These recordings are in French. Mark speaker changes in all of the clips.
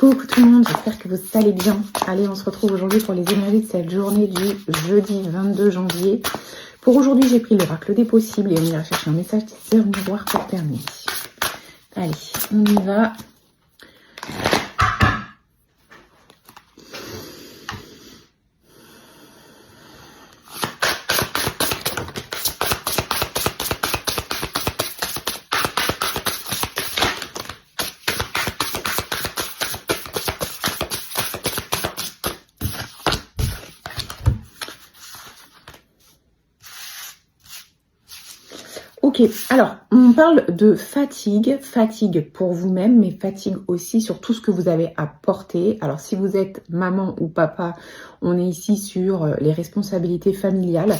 Speaker 1: Coucou tout le monde, j'espère que vous allez bien. Allez, on se retrouve aujourd'hui pour les énergies de cette journée du jeudi 22 janvier. Pour aujourd'hui, j'ai pris l'oracle des possibles et on ira chercher un message des sœurs miroirs pour terminer. Allez, on y va. Ok, alors on parle de fatigue, fatigue pour vous-même, mais fatigue aussi sur tout ce que vous avez à porter. Alors si vous êtes maman ou papa, on est ici sur les responsabilités familiales.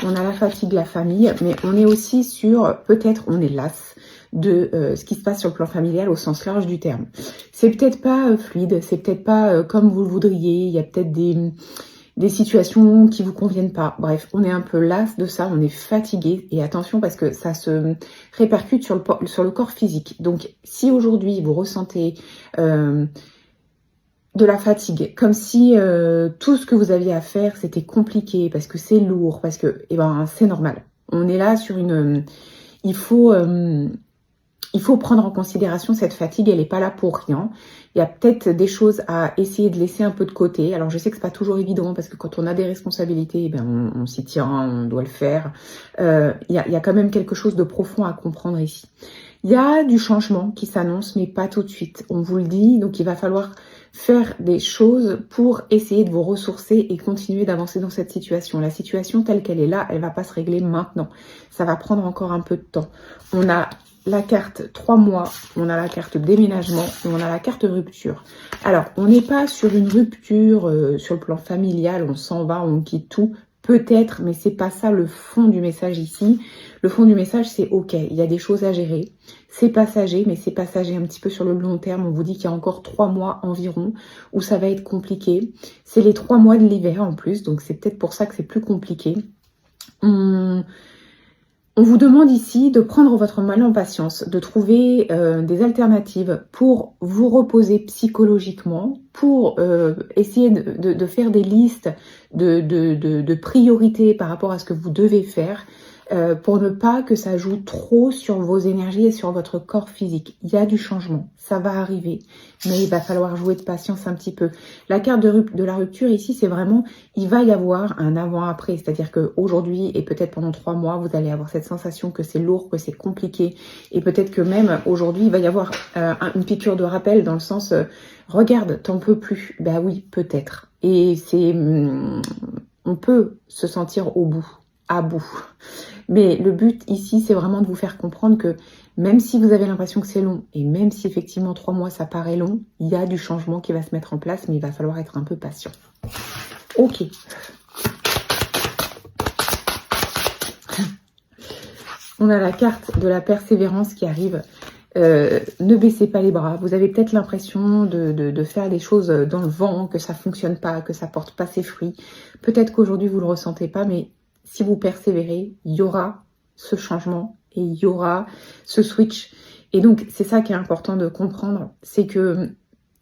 Speaker 1: On a la fatigue, la famille, mais on est aussi sur, peut-être on est las de ce qui se passe sur le plan familial au sens large du terme. C'est peut-être pas fluide, c'est peut-être pas comme vous le voudriez, il y a peut-être des situations qui vous conviennent pas. Bref, on est un peu las de ça, on est fatigué. Et attention parce que ça se répercute sur le corps physique. Donc, si aujourd'hui vous ressentez de la fatigue, comme si tout ce que vous aviez à faire, c'était compliqué, parce que c'est lourd, parce que, eh ben, c'est normal. On est là sur une... Il faut prendre en considération cette fatigue, elle n'est pas là pour rien. Il y a peut-être des choses à essayer de laisser un peu de côté. Alors je sais que c'est pas toujours évident parce que quand on a des responsabilités, eh ben, on s'y tient, on doit le faire. Il y a quand même quelque chose de profond à comprendre ici. Il y a du changement qui s'annonce, mais pas tout de suite. On vous le dit, donc il va falloir faire des choses pour essayer de vous ressourcer et continuer d'avancer dans cette situation. La situation telle qu'elle est là, elle va pas se régler maintenant. Ça va prendre encore un peu de temps. On a la carte 3 mois, on a la carte déménagement et on a la carte rupture. Alors, on n'est pas sur une rupture sur le plan familial, on s'en va, on quitte tout. Peut-être, mais c'est pas ça le fond du message ici. Le fond du message, c'est ok, il y a des choses à gérer. C'est passager, mais c'est passager un petit peu sur le long terme. On vous dit qu'il y a encore 3 mois environ où ça va être compliqué. C'est les 3 mois de l'hiver en plus, donc c'est peut-être pour ça que c'est plus compliqué. On vous demande ici de prendre votre mal en patience, de trouver des alternatives pour vous reposer psychologiquement, pour essayer de faire des listes de priorités par rapport à ce que vous devez faire, pour ne pas que ça joue trop sur vos énergies et sur votre corps physique. Il y a du changement, ça va arriver, mais il va falloir jouer de patience un petit peu. La carte de la rupture ici, c'est vraiment, il va y avoir un avant-après, c'est-à-dire qu'aujourd'hui et peut-être pendant 3 mois, vous allez avoir cette sensation que c'est lourd, que c'est compliqué, et peut-être que même aujourd'hui, il va y avoir une piqûre de rappel dans le sens, regarde, t'en peux plus. Ben oui, peut-être. Et c'est, on peut se sentir au bout, à bout. Mais le but ici, c'est vraiment de vous faire comprendre que même si vous avez l'impression que c'est long, et même si effectivement 3 mois ça paraît long, il y a du changement qui va se mettre en place, mais il va falloir être un peu patient. Ok. On a la carte de la persévérance qui arrive. Ne baissez pas les bras. Vous avez peut-être l'impression de faire des choses dans le vent, que ça ne fonctionne pas, que ça porte pas ses fruits. Peut-être qu'aujourd'hui vous ne le ressentez pas, mais si vous persévérez, il y aura ce changement et il y aura ce switch. Et donc, c'est ça qui est important de comprendre, c'est que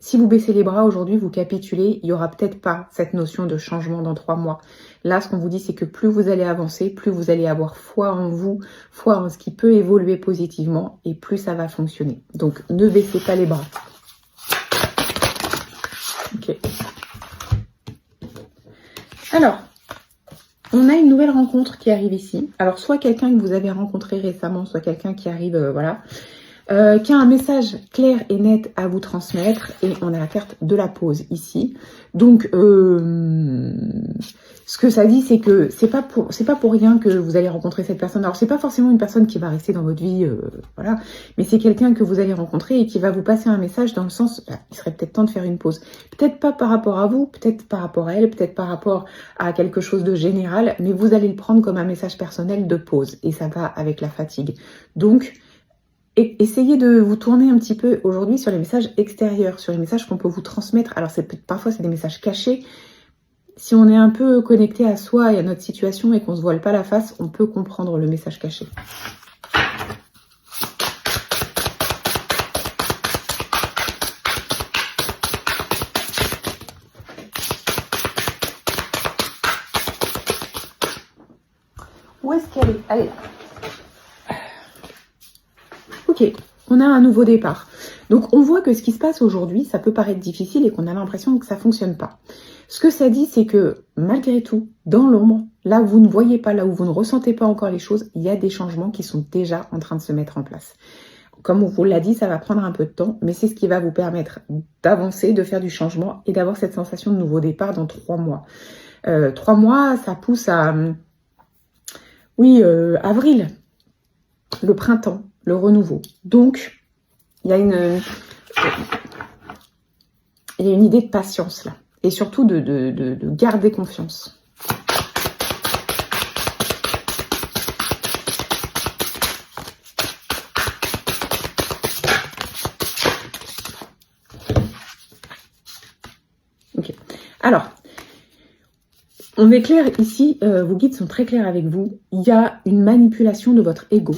Speaker 1: si vous baissez les bras aujourd'hui, vous capitulez, il n'y aura peut-être pas cette notion de changement dans 3 mois. Là, ce qu'on vous dit, c'est que plus vous allez avancer, plus vous allez avoir foi en vous, foi en ce qui peut évoluer positivement, et plus ça va fonctionner. Donc, ne baissez pas les bras. Ok. Alors, on a une nouvelle rencontre qui arrive ici. Alors, soit quelqu'un que vous avez rencontré récemment, soit quelqu'un qui arrive, voilà, qui a un message clair et net à vous transmettre. Et on a la carte de la pause ici. Donc, ce que ça dit, c'est que c'est pas pour rien que vous allez rencontrer cette personne. Alors, c'est pas forcément une personne qui va rester dans votre vie, voilà, mais c'est quelqu'un que vous allez rencontrer et qui va vous passer un message dans le sens, il serait peut-être temps de faire une pause. Peut-être pas par rapport à vous, peut-être par rapport à elle, peut-être par rapport à quelque chose de général, mais vous allez le prendre comme un message personnel de pause. Et ça va avec la fatigue. Donc, essayez de vous tourner un petit peu aujourd'hui sur les messages extérieurs, sur les messages qu'on peut vous transmettre. Alors, parfois, c'est des messages cachés. Si on est un peu connecté à soi et à notre situation et qu'on ne se voile pas la face, on peut comprendre le message caché. qu'elle est. Allez. Ok, on a un nouveau départ. Donc, on voit que ce qui se passe aujourd'hui, ça peut paraître difficile et qu'on a l'impression que ça ne fonctionne pas. Ce que ça dit, c'est que malgré tout, dans l'ombre, là où vous ne voyez pas, là où vous ne ressentez pas encore les choses, il y a des changements qui sont déjà en train de se mettre en place. Comme on vous l'a dit, ça va prendre un peu de temps, mais c'est ce qui va vous permettre d'avancer, de faire du changement et d'avoir cette sensation de nouveau départ dans 3 mois. 3 mois, ça pousse à, avril, le printemps, le renouveau. Donc, il y a une idée de patience là. Et surtout de garder confiance. Ok. Alors, on est clair ici, vos guides sont très clairs avec vous. Il y a une manipulation de votre ego,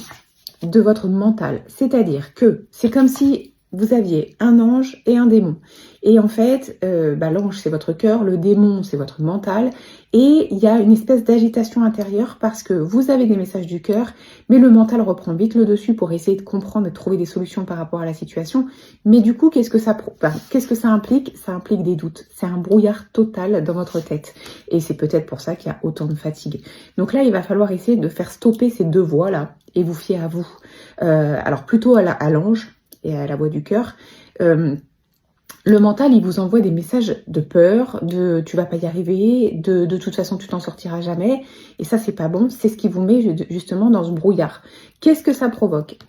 Speaker 1: de votre mental. C'est-à-dire que c'est comme si vous aviez un ange et un démon. Et en fait, l'ange, c'est votre cœur, le démon, c'est votre mental. Et il y a une espèce d'agitation intérieure parce que vous avez des messages du cœur, mais le mental reprend vite le dessus pour essayer de comprendre et de trouver des solutions par rapport à la situation. Mais du coup, qu'est-ce que ça implique? Ça implique des doutes. C'est un brouillard total dans votre tête. Et c'est peut-être pour ça qu'il y a autant de fatigue. Donc là, il va falloir essayer de faire stopper ces deux voix-là et vous fier à vous. Alors plutôt à l'ange et à la voix du cœur. Le mental, il vous envoie des messages de peur, de tu vas pas y arriver, de toute façon tu t'en sortiras jamais. Et ça, c'est pas bon. C'est ce qui vous met justement dans ce brouillard. Qu'est-ce que ça provoque?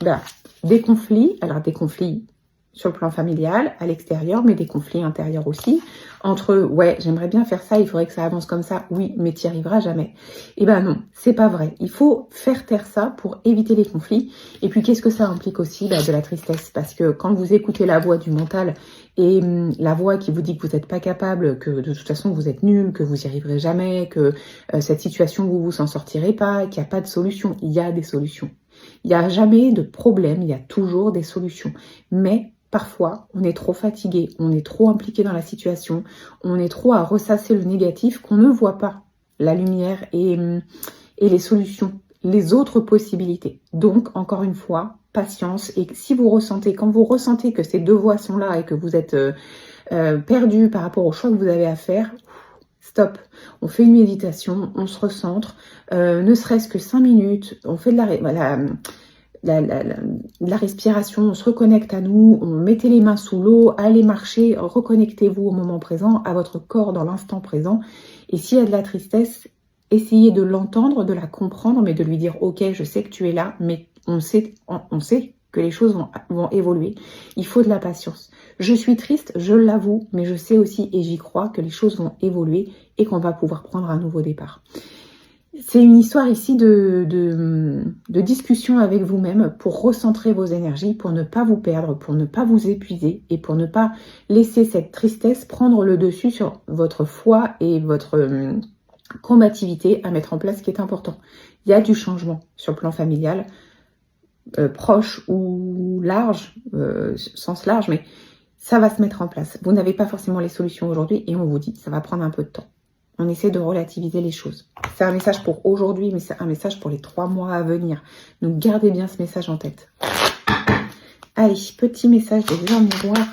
Speaker 1: Des conflits. Alors des conflits sur le plan familial, à l'extérieur, mais des conflits intérieurs aussi. Entre, ouais, j'aimerais bien faire ça, il faudrait que ça avance comme ça. Oui, mais tu n'y arriveras jamais. Eh ben non, c'est pas vrai. Il faut faire taire ça pour éviter les conflits. Et puis, qu'est-ce que ça implique aussi? De la tristesse. Parce que quand vous écoutez la voix du mental et la voix qui vous dit que vous n'êtes pas capable, que de toute façon vous êtes nul, que vous n'y arriverez jamais, que cette situation, vous s'en sortirez pas, qu'il n'y a pas de solution. Il y a des solutions. Il n'y a jamais de problème, il y a toujours des solutions. Mais parfois, on est trop fatigué, on est trop impliqué dans la situation, on est trop à ressasser le négatif qu'on ne voit pas la lumière et les solutions, les autres possibilités. Donc, encore une fois, patience. Et si vous ressentez, quand vous ressentez que ces deux voix sont là et que vous êtes perdu par rapport au choix que vous avez à faire, stop. On fait une méditation, on se recentre, ne serait-ce que 5 minutes, on fait de la respiration, on se reconnecte à nous, on mettez les mains sous l'eau, allez marcher, reconnectez-vous au moment présent, à votre corps dans l'instant présent. Et s'il y a de la tristesse, essayez de l'entendre, de la comprendre, mais de lui dire « Ok, je sais que tu es là, mais on sait que les choses vont évoluer. Il faut de la patience. Je suis triste, je l'avoue, mais je sais aussi et j'y crois que les choses vont évoluer et qu'on va pouvoir prendre un nouveau départ. » C'est une histoire ici de discussion avec vous-même pour recentrer vos énergies, pour ne pas vous perdre, pour ne pas vous épuiser et pour ne pas laisser cette tristesse prendre le dessus sur votre foi et votre combativité à mettre en place, ce qui est important. Il y a du changement sur le plan familial, proche ou large, sens large, mais ça va se mettre en place. Vous n'avez pas forcément les solutions aujourd'hui et on vous dit, ça va prendre un peu de temps. On essaie de relativiser les choses. C'est un message pour aujourd'hui, mais c'est un message pour les 3 mois à venir. Donc, gardez bien ce message en tête. Allez, petit message des vieux miroirs.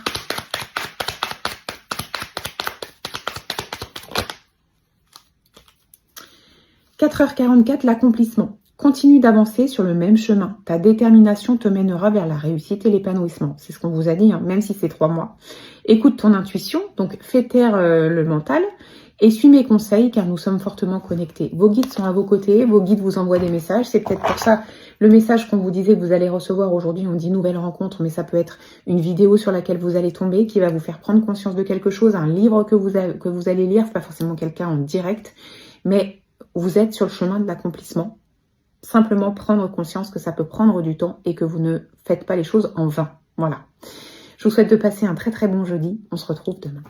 Speaker 1: « 4h44, l'accomplissement. Continue d'avancer sur le même chemin. Ta détermination te mènera vers la réussite et l'épanouissement. » C'est ce qu'on vous a dit, hein, même si c'est 3 mois. Écoute ton intuition, donc fais taire le mental. Et suis mes conseils car nous sommes fortement connectés. Vos guides sont à vos côtés, vos guides vous envoient des messages. C'est peut-être pour ça le message qu'on vous disait que vous allez recevoir aujourd'hui. On dit nouvelle rencontre, mais ça peut être une vidéo sur laquelle vous allez tomber qui va vous faire prendre conscience de quelque chose, un livre que vous allez lire. C'est pas forcément quelqu'un en direct, mais vous êtes sur le chemin de l'accomplissement. Simplement prendre conscience que ça peut prendre du temps et que vous ne faites pas les choses en vain. Voilà. Je vous souhaite de passer un très très bon jeudi. On se retrouve demain.